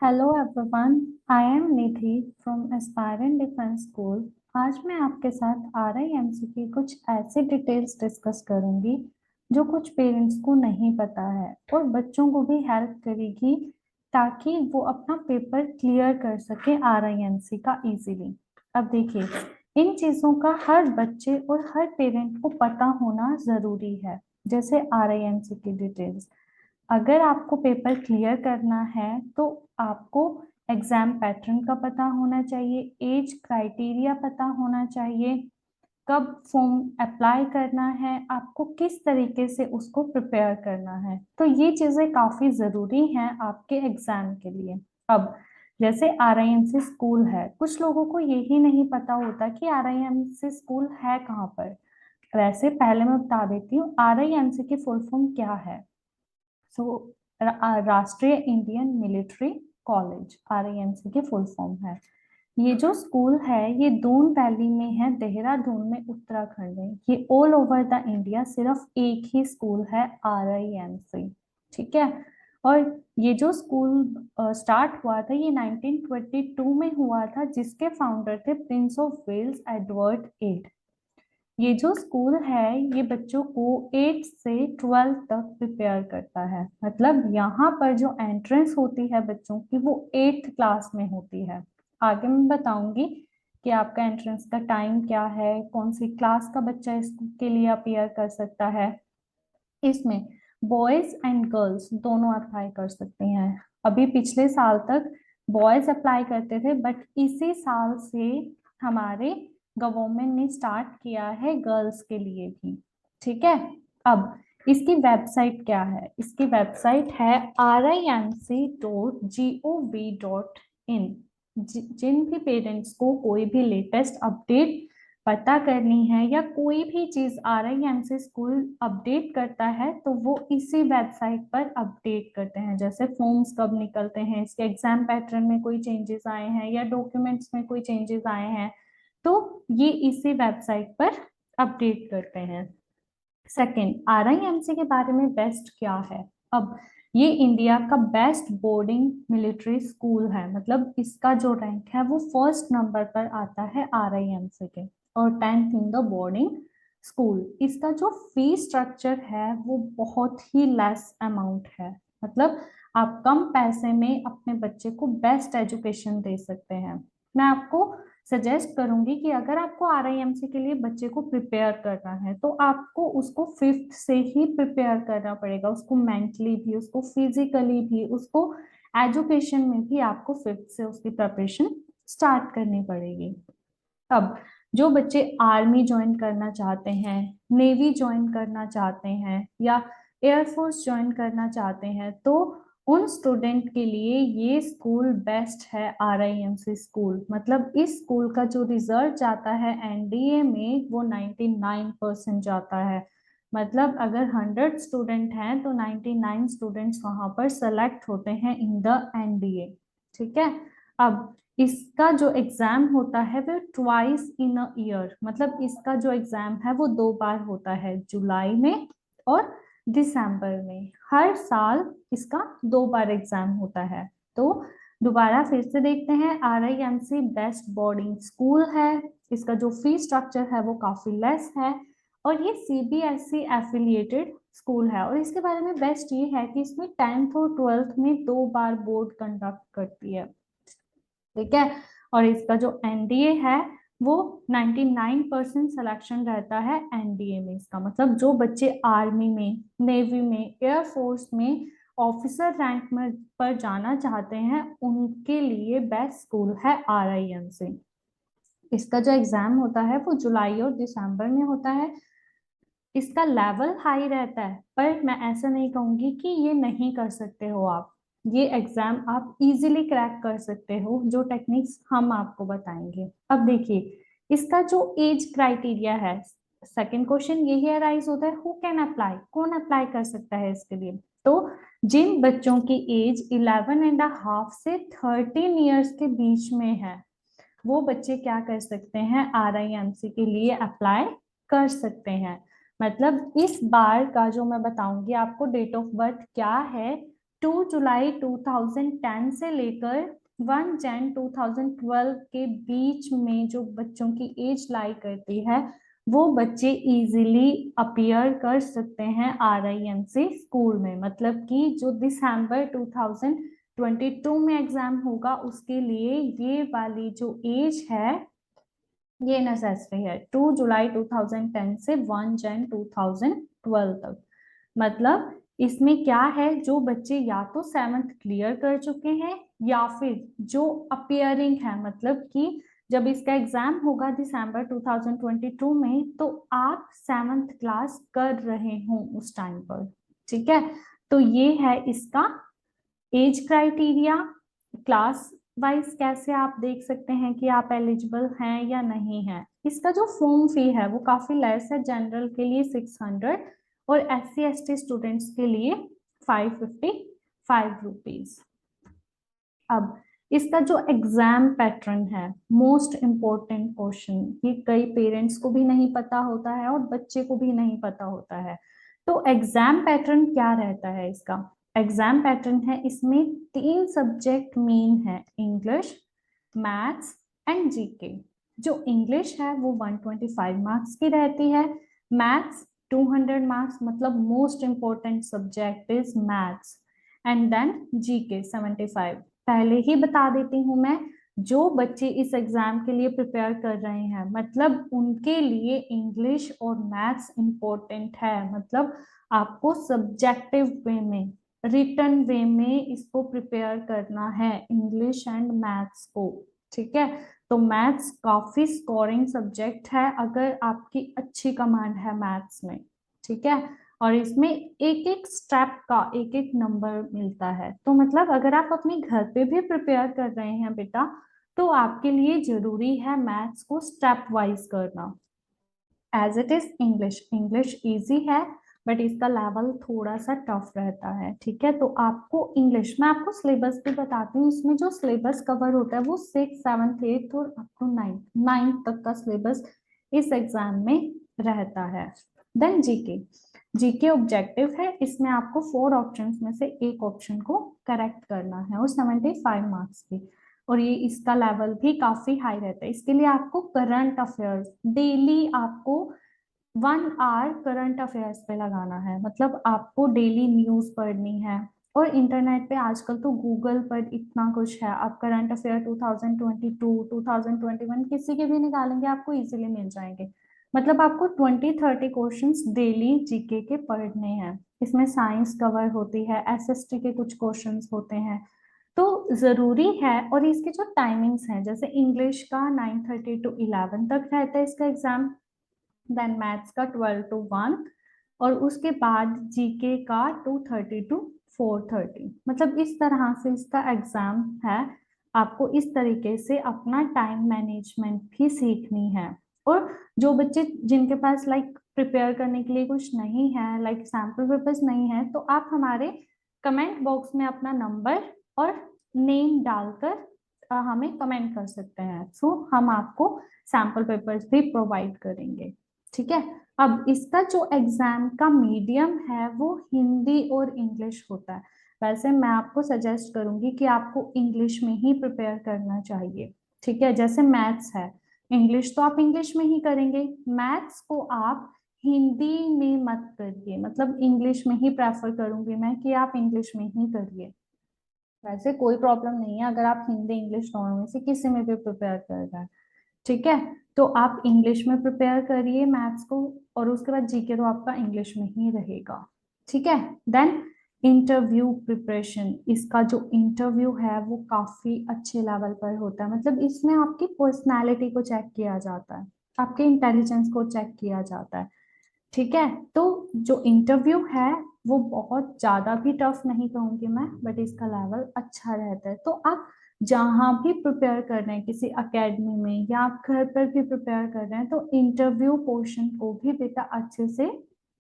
Hello everyone, I am Nidhi from aspirant defence school. आज मैं आपके साथ RIMC की कुछ ऐसी डिटेल्स डिस्कस करूंगी जो कुछ पेरेंट्स को नहीं पता है और बच्चों को भी हेल्प करेगी ताकि वो अपना पेपर क्लियर कर सके RIMC का इजीली। अब देखिए, इन चीज़ों का हर बच्चे और हर पेरेंट को पता होना ज़रूरी है। जैसे RIMC की डिटेल्स, अगर आपको पेपर क्लियर करना है तो आपको एग्जाम पैटर्न का पता होना चाहिए, एज क्राइटेरिया पता होना चाहिए, कब फॉर्म अप्लाई करना है, आपको किस तरीके से उसको प्रिपेयर करना है। तो ये चीजें काफी जरूरी हैं आपके एग्जाम के लिए। अब जैसे RIMC स्कूल है, कुछ लोगों को यही नहीं पता होता कि RIMC स्कूल है कहाँ पर। वैसे पहले मैं बता देती हूँ RIMC की फुल फॉर्म क्या है। सो राष्ट्रीय इंडियन मिलिट्री कॉलेज RIMC की फुल फॉर्म है। ये जो स्कूल है ये दून वैली में है, देहरादून में, उत्तराखंड में। ये ऑल ओवर द इंडिया सिर्फ एक ही स्कूल है, RIMC। ठीक है। और ये जो स्कूल स्टार्ट हुआ था ये 1922 में हुआ था, जिसके फाउंडर थे प्रिंस ऑफ वेल्स एडवर्ड एड। ये जो स्कूल है ये बच्चों को 8 से 12 तक प्रिपेयर करता है। मतलब यहाँ पर जो एंट्रेंस होती है बच्चों की वो 8th क्लास में होती है। आगे मैं बताऊंगी कि आपका एंट्रेंस का टाइम क्या है, कौन सी क्लास का बच्चा इसके लिए अपियर कर सकता है। इसमें बॉयज एंड गर्ल्स दोनों अप्लाई कर सकते हैं। अभी पिछले साल तक बॉयज अप्लाई करते थे, बट इसी साल से हमारे गवर्नमेंट ने स्टार्ट किया है गर्ल्स के लिए भी। ठीक है। अब इसकी वेबसाइट क्या है? इसकी वेबसाइट है RIMC.gov.in। जिन भी पेरेंट्स को कोई भी लेटेस्ट अपडेट पता करनी है या कोई भी चीज RIMC स्कूल अपडेट करता है तो वो इसी वेबसाइट पर अपडेट करते हैं। जैसे फॉर्म्स कब निकलते हैं, इसके एग्जाम पैटर्न में कोई चेंजेस आए हैं या डॉक्यूमेंट्स में कोई चेंजेस आए हैं, तो ये इसी वेबसाइट पर अपडेट करते हैं। सेकंड, RIMC के बारे में बेस्ट क्या है। अब ये इंडिया का बेस्ट बोर्डिंग मिलिट्री स्कूल है। मतलब इसका जो रैंक है वो फर्स्ट नंबर पर आता है RIMC के, और 10th in the boarding school. इसका जो फी स्ट्रक्चर है वो बहुत ही लेस अमाउंट है। मतलब आप कम पैसे में अपने बच्चे को बेस्ट एजुकेशन दे सकते हैं। मैं आपको सजेस्ट करूंगी कि अगर आपको RIMC के लिए बच्चे को प्रिपेयर करना है तो आपको उसको 5th से ही प्रिपेयर करना पड़ेगा, उसको मेंटली भी, उसको फिजिकली भी, उसको एजुकेशन में भी आपको 5th से उसकी प्रिपरेशन स्टार्ट करनी पड़ेगी। अब जो बच्चे आर्मी ज्वाइन करना चाहते हैं, नेवी ज्वाइन करना चाहते हैं या एयरफोर्स ज्वाइन करना चाहते हैं, तो उन स्टूडेंट के लिए ये स्कूल बेस्ट है, RIMC स्कूल। मतलब इस स्कूल का जो रिजल्ट जाता है NDA में वो 99% जाता है। मतलब अगर 100 स्टूडेंट हैं तो 99 स्टूडेंट्स वहां पर सेलेक्ट होते हैं इन द NDA। ठीक है। अब इसका जो एग्जाम होता है वो ट्वाइस इन अ ईयर। मतलब इसका जो एग्जाम है वो 2 बार होता है, जुलाई में और दिसंबर में। हर साल इसका 2 बार एग्जाम होता है। तो दोबारा फिर से देखते हैं, RIMC बेस्ट बोर्डिंग स्कूल है। इसका जो फी स्ट्रक्चर है वो काफी लेस है, और ये CBSE एफिलिएटेड स्कूल है। और इसके बारे में बेस्ट ये है कि इसमें 10th और 12th में 2 बार बोर्ड कंडक्ट करती है। ठीक है। और इसका जो NDA है वो 99% सिलेक्शन रहता है NDA में। इसका मतलब जो बच्चे आर्मी में, नेवी में, एयरफोर्स में ऑफिसर रैंक में पर जाना चाहते हैं उनके लिए बेस्ट स्कूल है RIMC। इसका जो एग्जाम होता है वो जुलाई और दिसंबर में होता है। इसका लेवल हाई रहता है, पर मैं ऐसा नहीं कहूंगी कि ये नहीं कर सकते हो आप। ये एग्जाम आप इजीली क्रैक कर सकते हो, जो टेक्निक्स हम आपको बताएंगे। अब देखिए, इसका जो एज क्राइटेरिया है, सेकंड क्वेश्चन यही अराइज होता है, हु कैन अप्लाई, कौन अप्लाई कर सकता है इसके लिए। तो जिन बच्चों की एज 11.5 से 13 ईयर्स के बीच में है वो बच्चे क्या कर सकते हैं, RIMC के लिए अप्लाई कर सकते हैं। मतलब इस बार का जो मैं बताऊंगी आपको डेट ऑफ बर्थ क्या है, 2 जुलाई 2010 से लेकर 1 जन 2012 के बीच में जो बच्चों की एज लाई करती है वो बच्चे इजीली अपीयर कर सकते हैं RIMC स्कूल में। मतलब कि जो दिसंबर 2022 में एग्जाम होगा उसके लिए ये वाली जो एज है ये नेसेसरी है, 2 जुलाई 2010 से 1 जन 2012 तक। मतलब इसमें क्या है, जो बच्चे या तो 7th क्लियर कर चुके हैं या फिर जो अपियरिंग है, मतलब कि जब इसका एग्जाम होगा दिसंबर 2022 में तो आप 7th क्लास कर रहे हो उस टाइम पर। ठीक है, तो ये है इसका एज क्राइटेरिया। क्लास वाइज कैसे आप देख सकते हैं कि आप एलिजिबल हैं या नहीं है। इसका जो फॉर्म फी है वो काफी लेस है, जनरल के लिए 600 और SC ST स्टूडेंट्स के लिए 555 रुपीज। अब इसका जो एग्जाम पैटर्न है, मोस्ट इम्पोर्टेंट क्वेश्चन, ये कई पेरेंट्स को भी नहीं पता होता है और बच्चे को भी नहीं पता होता है। तो एग्जाम पैटर्न क्या रहता है इसका? एग्जाम पैटर्न है, इसमें 3 सब्जेक्ट मेन है, इंग्लिश, मैथ्स एंड जीके। जो इंग्लिश है वो 125 मार्क्स की रहती है, मैथ्स 200 मार्क्स, मतलब most important subject is maths, and then GK 75। पहले ही बता देती हूँ मैं, जो बच्चे इस एग्जाम के लिए प्रिपेयर कर रहे हैं मतलब उनके लिए इंग्लिश और मैथ्स इम्पोर्टेंट है। मतलब आपको सब्जेक्टिव वे में, रिटन वे में इसको प्रिपेयर करना है, इंग्लिश एंड मैथ्स को। ठीक है, तो मैथ्स काफी स्कोरिंग सब्जेक्ट है अगर आपकी अच्छी कमांड है मैथ्स में। ठीक है, और इसमें एक एक स्टेप का एक एक नंबर मिलता है। तो मतलब अगर आप अपने घर पे भी प्रिपेयर कर रहे हैं बेटा तो आपके लिए जरूरी है मैथ्स को स्टेप वाइज करना। As it is English, English easy है बट इसका लेवल थोड़ा सा टफ रहता है। ठीक है, तो आपको इंग्लिश, मैं आपको सिलेबस भी बताती हूँ, इसमें जो सिलेबस कवर होता है वो 6th 7th 8th और अप टू 9th तक का सिलेबस इस एग्जाम में रहता है। देन जीके, जीके ऑब्जेक्टिव है, इसमें आपको 4 ऑप्शंस में से एक ऑप्शन को करेक्ट करना है और 75 मार्क्स की। और ये इसका लेवल भी काफी हाई रहता है। इसके लिए आपको करंट अफेयर्स डेली आपको 1 आवर करंट अफेयर्स पे लगाना है। मतलब आपको डेली न्यूज पढ़नी है और इंटरनेट पे आजकल तो गूगल पर इतना कुछ है, आप करंट अफेयर 2022 2021 किसी के भी निकालेंगे आपको इजीली मिल जाएंगे। मतलब आपको 20-30 क्वेश्चंस डेली जीके के पढ़ने हैं। इसमें साइंस कवर होती है, SST के कुछ क्वेश्चंस होते हैं, तो जरूरी है। और इसके जो टाइमिंग्स हैं, जैसे इंग्लिश का 9:30 to 11 तक रहता है इसका एग्जाम, देन मैथ्स का 12 to 1 और उसके बाद जीके का 2:30 to 4:30। मतलब इस तरह से इसका एग्जाम है। आपको इस तरीके से अपना टाइम मैनेजमेंट भी सीखनी है। और जो बच्चे जिनके पास लाइक प्रिपेयर करने के लिए कुछ नहीं है, लाइक सैम्पल पेपर्स नहीं है, तो आप हमारे कमेंट बॉक्स में अपना नंबर और नेम डालकर हमें कमेंट कर सकते हैं। सो हम आपको सैम्पल पेपर्स भी प्रोवाइड करेंगे। ठीक है, अब इसका जो एग्जाम का मीडियम है वो हिंदी और इंग्लिश होता है। वैसे मैं आपको सजेस्ट करूंगी कि आपको इंग्लिश में ही प्रिपेयर करना चाहिए। ठीक है, जैसे मैथ्स है, इंग्लिश तो आप इंग्लिश में ही करेंगे, मैथ्स को आप हिंदी में मत करिए। मतलब इंग्लिश में ही प्रेफर करूंगी मैं कि आप इंग्लिश में ही करिए। वैसे कोई प्रॉब्लम नहीं है अगर आप हिंदी इंग्लिश दोनों में से किसी में भी प्रिपेयर कर रहे हैं। ठीक है, तो आप इंग्लिश में प्रिपेयर करिए मैथ्स को और उसके बाद जीके तो आपका इंग्लिश में ही रहेगा। ठीक है, देन इंटरव्यू प्रिपरेशन, इसका जो इंटरव्यू है वो काफी अच्छे लेवल पर होता है। मतलब इसमें आपकी पर्सनालिटी को चेक किया जाता है, आपके इंटेलिजेंस को चेक किया जाता है। ठीक है, तो जो इंटरव्यू है वो बहुत ज्यादा भी टफ नहीं कहूंगी मैं, बट इसका लेवल अच्छा रहता है। तो आप जहां भी प्रिपेयर कर रहे हैं, किसी एकेडमी में या आप घर पर भी प्रिपेयर कर रहे हैं, तो इंटरव्यू पोर्शन को भी बेटा अच्छे से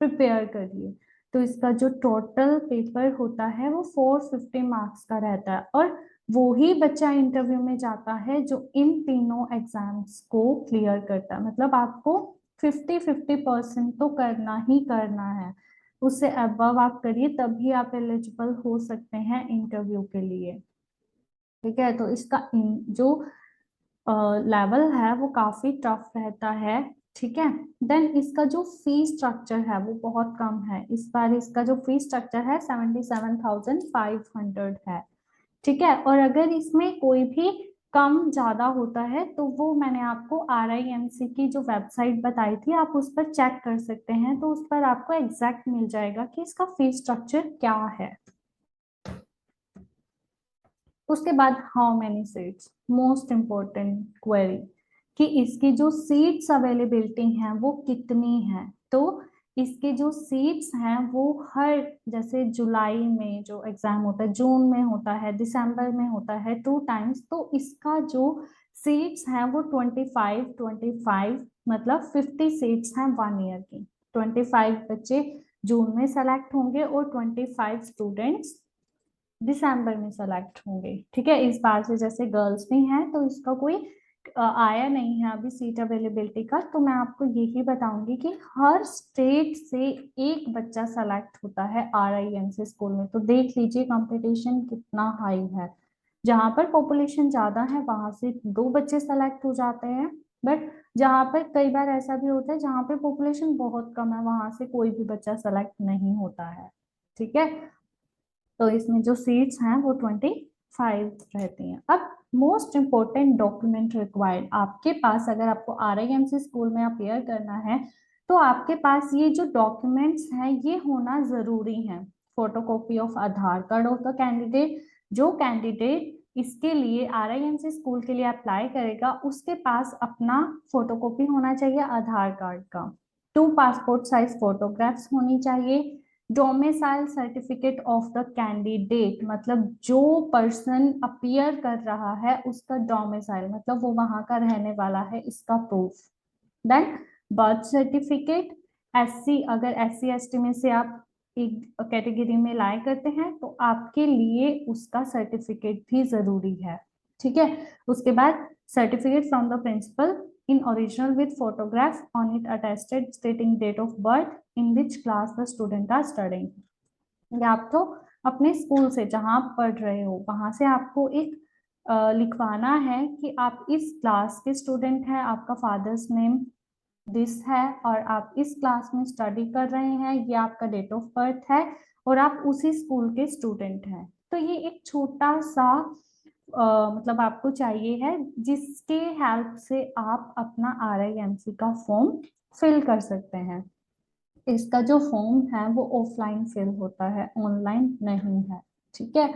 प्रिपेयर करिए। तो इसका जो टोटल पेपर होता है वो 450 मार्क्स का रहता है और वो ही बच्चा इंटरव्यू में जाता है जो इन तीनों एग्जाम्स को क्लियर करता है। मतलब आपको 50-50% तो करना ही करना है। उससे अबव आप करिए, तभी आप एलिजिबल हो सकते हैं इंटरव्यू के लिए। ठीक है, तो इसका जो लेवल है वो काफी टफ रहता है। ठीक है, देन इसका जो फी स्ट्रक्चर है वो बहुत कम है। इस बार इसका जो फी स्ट्रक्चर है 77,500 है। ठीक है, और अगर इसमें कोई भी कम ज्यादा होता है तो वो मैंने आपको RIMC की जो वेबसाइट बताई थी, आप उस पर चेक कर सकते हैं, तो उस पर आपको एग्जैक्ट मिल जाएगा कि इसका फी स्ट्रक्चर क्या है। उसके बाद how many seats, most important query, कि इसकी जो सीट्स अवेलेबिलिटी हैं वो कितनी है। तो इसके जो सीट्स हैं वो हर, जैसे जुलाई में जो एग्जाम होता है, जून में होता है, दिसंबर में होता है, 2 टाइम्स, तो इसका जो सीट्स हैं वो 25 मतलब 50 सीट्स हैं 1 ईयर की। 25 बच्चे जून में सेलेक्ट होंगे और 25 स्टूडेंट्स दिसंबर में सेलेक्ट होंगे। ठीक है, इस बार से जैसे गर्ल्स में है तो इसका कोई आया नहीं है अभी सीट अवेलेबिलिटी का, तो मैं आपको यही बताऊंगी कि हर स्टेट से एक बच्चा सेलेक्ट होता है RIMC स्कूल में। तो देख लीजिए कंपटीशन कितना हाई है। जहां पर पॉपुलेशन ज्यादा है वहां से 2 बच्चे सेलेक्ट हो जाते हैं, बट जहां पर कई बार ऐसा भी होता है जहां पर पॉपुलेशन बहुत कम है वहां से कोई भी बच्चा सेलेक्ट नहीं होता है। ठीक है, तो इसमें जो सीट्स हैं वो 25 रहती हैं। अब मोस्ट इम्पोर्टेंट डॉक्यूमेंट रिक्वायर्ड, आपके पास अगर आपको RIMC स्कूल में अपेयर करना है तो आपके पास ये जो डॉक्यूमेंट्स हैं ये होना जरूरी है। Photocopy of Aadhaar card of the candidate, जो कैंडिडेट इसके लिए RIMC स्कूल के लिए अप्लाई करेगा उसके पास अपना फोटोकॉपी होना चाहिए आधार कार्ड का। 2 पासपोर्ट साइज फोटोग्राफ्स होनी चाहिए। Domicile certificate of the candidate, मतलब जो पर्सन अपीयर कर रहा है उसका डोमिसाइल, मतलब वो वहां का रहने वाला है, इसका proof. Then birth certificate, SC, अगर SC ST में से आप एक कैटेगरी में लाए करते हैं तो आपके लिए उसका सर्टिफिकेट भी जरूरी है। ठीक है, उसके बाद certificate from the principal in original with photograph on it attested stating date of birth in which class the student are studying। या आप तो अपने स्कूल से जहां आप पढ़ रहे हो वहां से आपको एक लिखवाना है कि आप इस क्लास के स्टूडेंट हैं, आपका फादर्स नेम दिस है और आप इस क्लास में स्टडी कर रहे हैं, ये आपका डेट ऑफ बर्थ है और आप उसी स्कूल के स्टूडेंट हैं। तो ये एक छोटा सा मतलब आपको चाहिए है जिसके हेल्प से आप अपना RIMC का फॉर्म फिल कर सकते हैं। इसका जो फॉर्म है वो ऑफलाइन फिल होता है, ऑनलाइन नहीं है। ठीक है,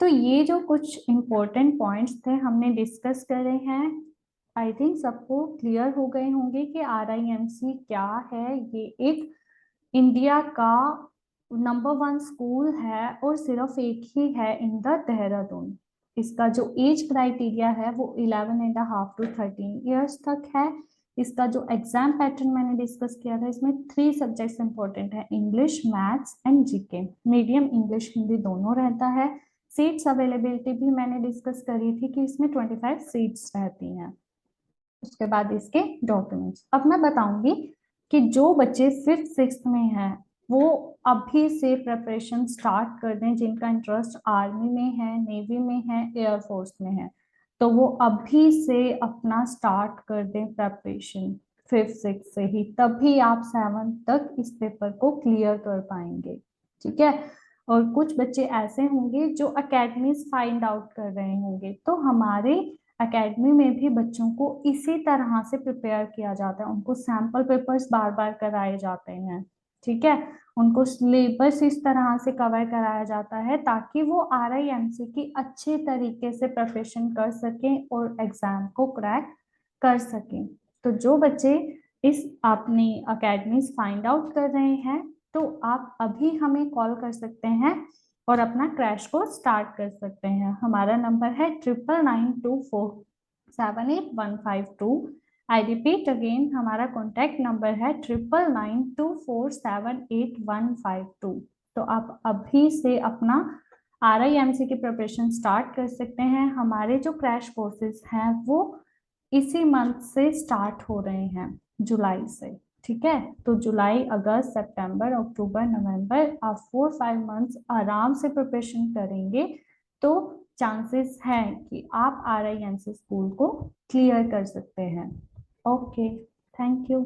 तो ये जो कुछ इम्पोर्टेंट पॉइंट्स थे हमने डिस्कस करे हैं, आई थिंक सबको क्लियर हो गए होंगे कि RIMC क्या है। ये एक इंडिया का नंबर 1 स्कूल है और सिर्फ एक ही है इन द देहरादून। इसका जो एज क्राइटेरिया है वो 11.5 to 13 ईयर्स तक है। इसका जो एग्जाम पैटर्न मैंने डिस्कस किया था इसमें 3 सब्जेक्ट्स इंपॉर्टेंट है, English, maths and GK। Medium English Hindi दोनों रहता है। सीट्स अवेलेबिलिटी भी मैंने डिस्कस करी थी कि इसमें 25 सीट्स रहती हैं। उसके बाद इसके डॉक्यूमेंट्स, अब मैं बताऊंगी कि जो बच्चे 5th-6th में हैं वो अभी से प्रिपरेशन स्टार्ट कर दें। जिनका इंटरेस्ट आर्मी में है, नेवी में है, एयरफोर्स में है, तो वो अभी से अपना स्टार्ट कर दें प्रिपरेशन 5th-6th से ही, तभी आप 7th तक इस पेपर को क्लियर कर पाएंगे। ठीक है, और कुछ बच्चे ऐसे होंगे जो अकेडमीज फाइंड आउट कर रहे होंगे, तो हमारे एकेडमी में भी बच्चों को इसी तरह से प्रिपेयर किया जाता है। उनको सैंपल पेपर्स बार बार कराए जाते हैं। ठीक है, उनको सिलेबस इस तरह से कवर कराया जाता है ताकि वो RIMC की अच्छे तरीके से प्रिपरेशन कर सकें और एग्जाम को क्रैक कर सकें। तो जो बच्चे इस अपनी अकेडमीज फाइंड आउट कर रहे हैं तो आप अभी हमें कॉल कर सकते हैं और अपना क्रैश कोर्स स्टार्ट कर सकते हैं। हमारा नंबर है 9992478152। आई रिपीट अगेन, हमारा कॉन्टैक्ट नंबर है 9992478152। तो आप अभी से अपना RIMC की प्रिपरेशन स्टार्ट कर सकते हैं। हमारे जो क्रैश कोर्सेज हैं वो इसी मंथ से स्टार्ट हो रहे हैं, जुलाई से। ठीक है, तो जुलाई, अगस्त, सितंबर, अक्टूबर, नवंबर, आप 4-5 मंथ्स आराम से प्रिपरेशन करेंगे तो चांसेस है कि आप RIMC स्कूल को क्लियर कर सकते हैं। Okay, thank you.